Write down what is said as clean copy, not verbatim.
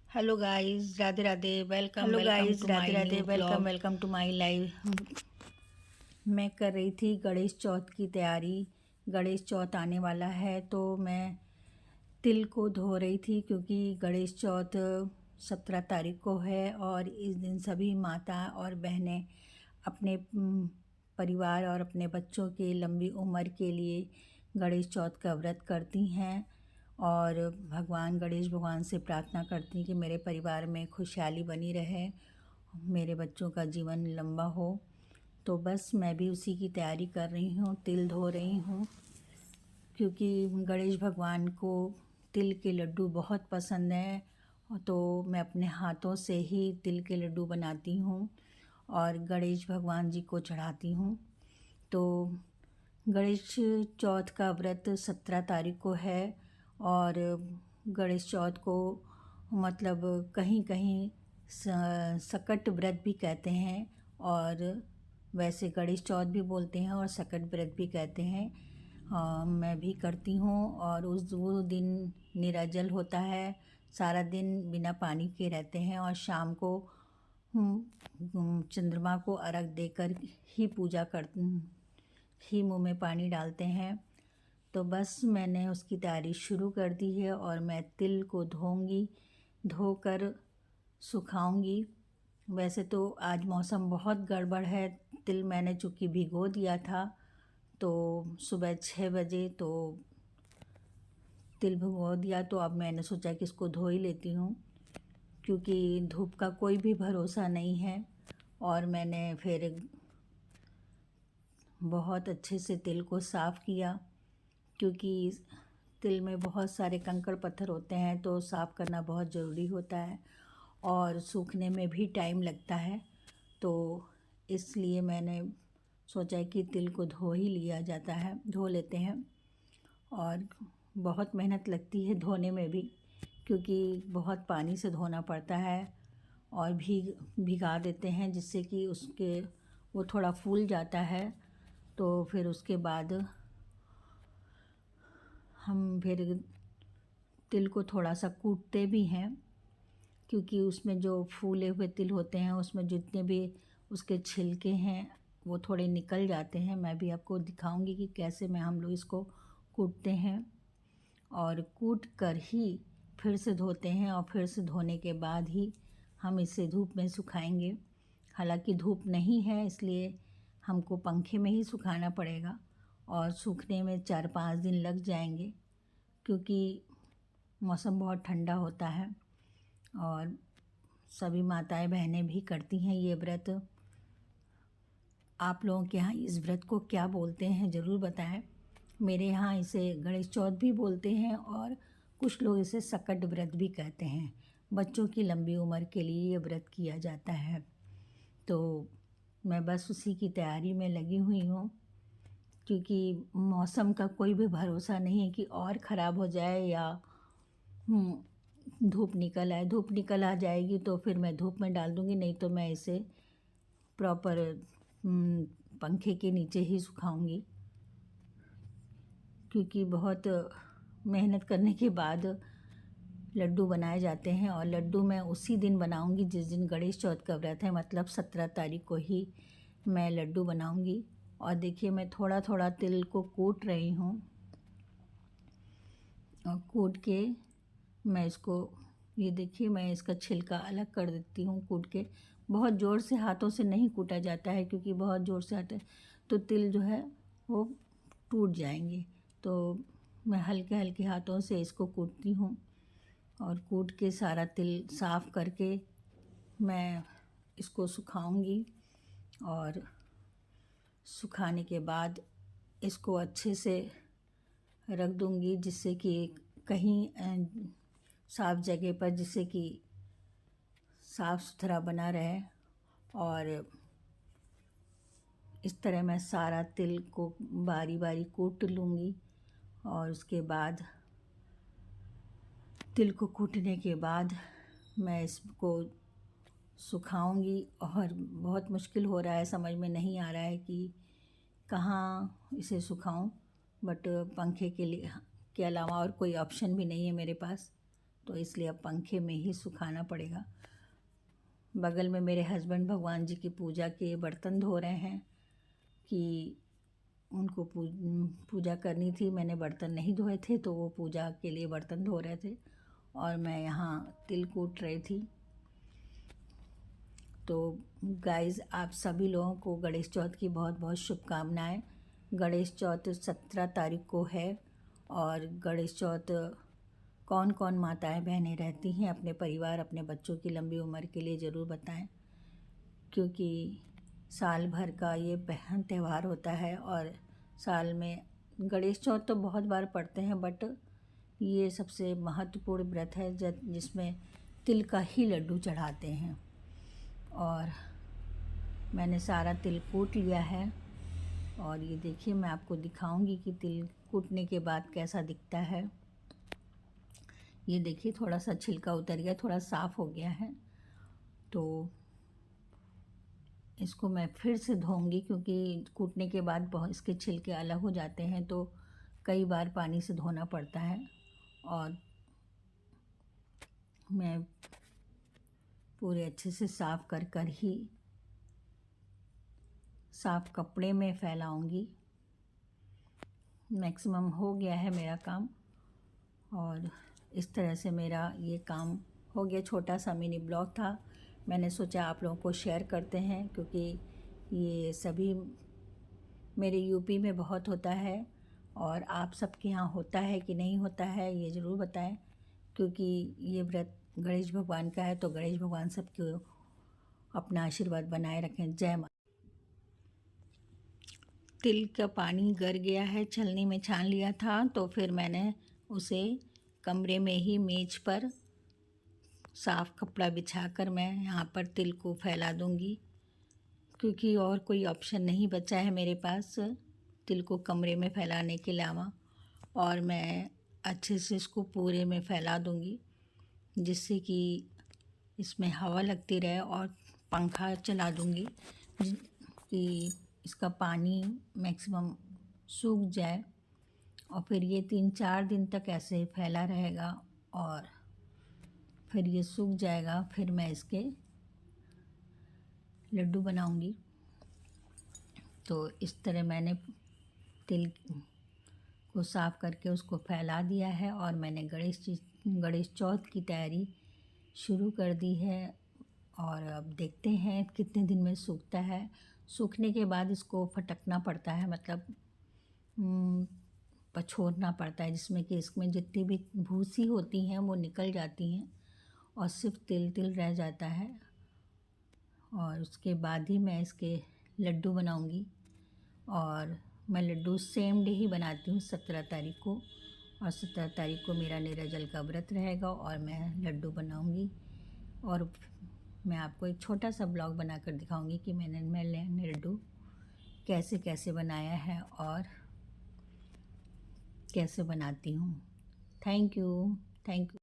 Hello guys, Radhe Radhe. Welcome hello welcome guys, to Radhe my Radhe. New welcome blog. Welcome to my live. मैं कर रही थी गणेश चौथ की तैयारी। गणेश चौथ आने वाला है तो मैं तिल को धो रही थी, क्योंकि गणेश चौथ 17 तारीख को है और इस दिन सभी माता और बहनें अपने परिवार और अपने बच्चों के लंबी उम्र के लिए गणेश चौथ का व्रत करती हैं और भगवान गणेश भगवान से प्रार्थना करती हैं कि मेरे परिवार में खुशहाली बनी रहे, मेरे बच्चों का जीवन लंबा हो। तो बस मैं भी उसी की तैयारी कर रही हूँ, तिल धो रही हूँ, क्योंकि गणेश भगवान को तिल के लड्डू बहुत पसंद हैं। तो मैं अपने हाथों से ही तिल के लड्डू बनाती हूँ और गणेश भगवान जी को चढ़ाती हूँ। तो गणेश चौथ का व्रत 17 तारीख को है और गणेश चौथ को मतलब कहीं कहीं सकट व्रत भी कहते हैं और वैसे गणेश चौथ भी बोलते हैं और सकट व्रत भी कहते हैं। मैं भी करती हूँ और वो दिन निराजल होता है, सारा दिन बिना पानी के रहते हैं और शाम को चंद्रमा को अर्घ देकर ही पूजा करते ही मुँह में पानी डालते हैं। तो बस मैंने उसकी तैयारी शुरू कर दी है और मैं तिल को धोऊंगी, धोकर सुखाऊंगी। वैसे तो आज मौसम बहुत गड़बड़ है। तिल मैंने चूँकि भिगो दिया था तो सुबह 6 बजे तो तिल भिगो दिया, तो अब मैंने सोचा कि इसको धो ही लेती हूँ, क्योंकि धूप का कोई भी भरोसा नहीं है। और मैंने फिर बहुत अच्छे से तिल को साफ़ किया, क्योंकि तिल में बहुत सारे कंकड़ पत्थर होते हैं तो साफ़ करना बहुत ज़रूरी होता है और सूखने में भी टाइम लगता है। तो इसलिए मैंने सोचा कि तिल को धो ही लिया जाता है, धो लेते हैं। और बहुत मेहनत लगती है धोने में भी, क्योंकि बहुत पानी से धोना पड़ता है और भिगा देते हैं, जिससे कि उसके वो थोड़ा फूल जाता है। तो फिर उसके बाद हम फिर तिल को थोड़ा सा कूटते भी हैं, क्योंकि उसमें जो फूले हुए तिल होते हैं उसमें जितने भी उसके छिलके हैं वो थोड़े निकल जाते हैं। मैं भी आपको दिखाऊंगी कि कैसे हम लोग इसको कूटते हैं और कूट कर ही फिर से धोते हैं और फिर से धोने के बाद ही हम इसे धूप में सुखाएंगे। हालांकि धूप नहीं है इसलिए हमको पंखे में ही सुखाना पड़ेगा और सूखने में 4-5 दिन लग जाएंगे, क्योंकि मौसम बहुत ठंडा होता है और सभी माताएं बहनें भी करती हैं ये व्रत। आप लोगों के यहाँ इस व्रत को क्या बोलते हैं ज़रूर बताएं। मेरे यहाँ इसे गणेश चौथ भी बोलते हैं और कुछ लोग इसे सकट व्रत भी कहते हैं। बच्चों की लंबी उम्र के लिए ये व्रत किया जाता है। तो मैं बस उसी की तैयारी में लगी हुई हूँ, क्योंकि मौसम का कोई भी भरोसा नहीं है कि और ख़राब हो जाए या धूप निकल आए। धूप निकल आ जाएगी तो फिर मैं धूप में डाल दूँगी, नहीं तो मैं इसे प्रॉपर पंखे के नीचे ही सुखाऊंगी, क्योंकि बहुत मेहनत करने के बाद लड्डू बनाए जाते हैं। और लड्डू मैं उसी दिन बनाऊंगी जिस दिन गणेश चौथ का व्रत है, मतलब 17 तारीख को ही मैं लड्डू बनाऊंगी। और देखिए मैं थोड़ा थोड़ा तिल को कूट रही हूँ और कूट के मैं इसको, ये देखिए मैं इसका छिलका अलग कर देती हूँ कूट के। बहुत ज़ोर से हाथों से नहीं कूटा जाता है, क्योंकि बहुत ज़ोर से आते तो तिल जो है वो टूट जाएंगे। तो मैं हल्के हल्के हाथों से इसको कूटती हूँ और कूट के सारा तिल साफ़ करके मैं इसको सुखाऊंगी और सुखाने के बाद इसको अच्छे से रख दूंगी, जिससे कि कहीं साफ़ जगह पर, जिससे कि साफ़ सुथरा बना रहे। और इस तरह मैं सारा तिल को बारी बारी कूट लूँगी और उसके बाद तिल को कूटने के बाद मैं इसको सुखाऊंगी। और बहुत मुश्किल हो रहा है, समझ में नहीं आ रहा है कि कहाँ इसे सुखाऊं, बट पंखे के अलावा और कोई ऑप्शन भी नहीं है मेरे पास। तो इसलिए अब पंखे में ही सुखाना पड़ेगा। बगल में मेरे हस्बैंड भगवान जी की पूजा के बर्तन धो रहे हैं कि उनको पूजा करनी थी। मैंने बर्तन नहीं धोए थे तो वो पूजा के लिए बर्तन धो रहे थे और मैं यहाँ तिल कूट रही थी। तो गाइज़, आप सभी लोगों को गणेश चौथ की बहुत बहुत शुभकामनाएं। गणेश चौथ 17 तारीख को है और गणेश चौथ कौन कौन माताएं बहनें रहती हैं अपने परिवार अपने बच्चों की लंबी उम्र के लिए ज़रूर बताएं, क्योंकि साल भर का ये बहन त्यौहार होता है। और साल में गणेश चौथ तो बहुत बार पढ़ते हैं, बट ये सबसे महत्वपूर्ण व्रत है जिसमें तिल का ही लड्डू चढ़ाते हैं। और मैंने सारा तिल कूट लिया है और ये देखिए, मैं आपको दिखाऊंगी कि तिल कूटने के बाद कैसा दिखता है। ये देखिए, थोड़ा सा छिलका उतर गया, थोड़ा साफ़ हो गया है। तो इसको मैं फिर से धोऊंगी, क्योंकि कूटने के बाद बहुत इसके छिलके अलग हो जाते हैं, तो कई बार पानी से धोना पड़ता है। और मैं पूरे अच्छे से साफ़ कर ही साफ़ कपड़े में फैलाऊंगी। मैक्सिमम हो गया है मेरा काम और इस तरह से मेरा ये काम हो गया। छोटा सा मिनी ब्लॉग था, मैंने सोचा आप लोगों को शेयर करते हैं, क्योंकि ये सभी मेरे यूपी में बहुत होता है और आप सबके यहाँ होता है कि नहीं होता है ये ज़रूर बताएं, क्योंकि ये व्रत गणेश भगवान का है। तो गणेश भगवान सबको अपना आशीर्वाद बनाए रखें। जय माता। तिल का पानी गर गया है, छलनी में छान लिया था, तो फिर मैंने उसे कमरे में ही मेज पर साफ़ कपड़ा बिछाकर मैं यहाँ पर तिल को फैला दूँगी, क्योंकि और कोई ऑप्शन नहीं बचा है मेरे पास तिल को कमरे में फैलाने के अलावा। और मैं अच्छे से इसको पूरे में फैला दूँगी, जिससे कि इसमें हवा लगती रहे, और पंखा चला दूँगी कि इसका पानी मैक्सिमम सूख जाए। और फिर ये 3-4 दिन तक ऐसे फैला रहेगा और फिर ये सूख जाएगा। फिर मैं इसके लड्डू बनाऊंगी। तो इस तरह मैंने तिल को साफ़ करके उसको फैला दिया है और मैंने गणेश चौथ की तैयारी शुरू कर दी है। और अब देखते हैं कितने दिन में सूखता है। सूखने के बाद इसको फटकना पड़ता है, मतलब पछोरना पड़ता है, जिसमें कि इसमें जितनी भी भूसी होती हैं वो निकल जाती हैं और सिर्फ तिल रह जाता है। और उसके बाद ही मैं इसके लड्डू बनाऊंगी। और मैं लड्डू सेम डे ही बनाती हूँ, 17 तारीख को। और 17 तारीख को मेरा निर्जल का व्रत रहेगा और मैं लड्डू बनाऊंगी। और मैं आपको एक छोटा सा ब्लॉग बनाकर दिखाऊंगी कि मैंने लड्डू कैसे कैसे बनाया है और कैसे बनाती हूँ। Thank you.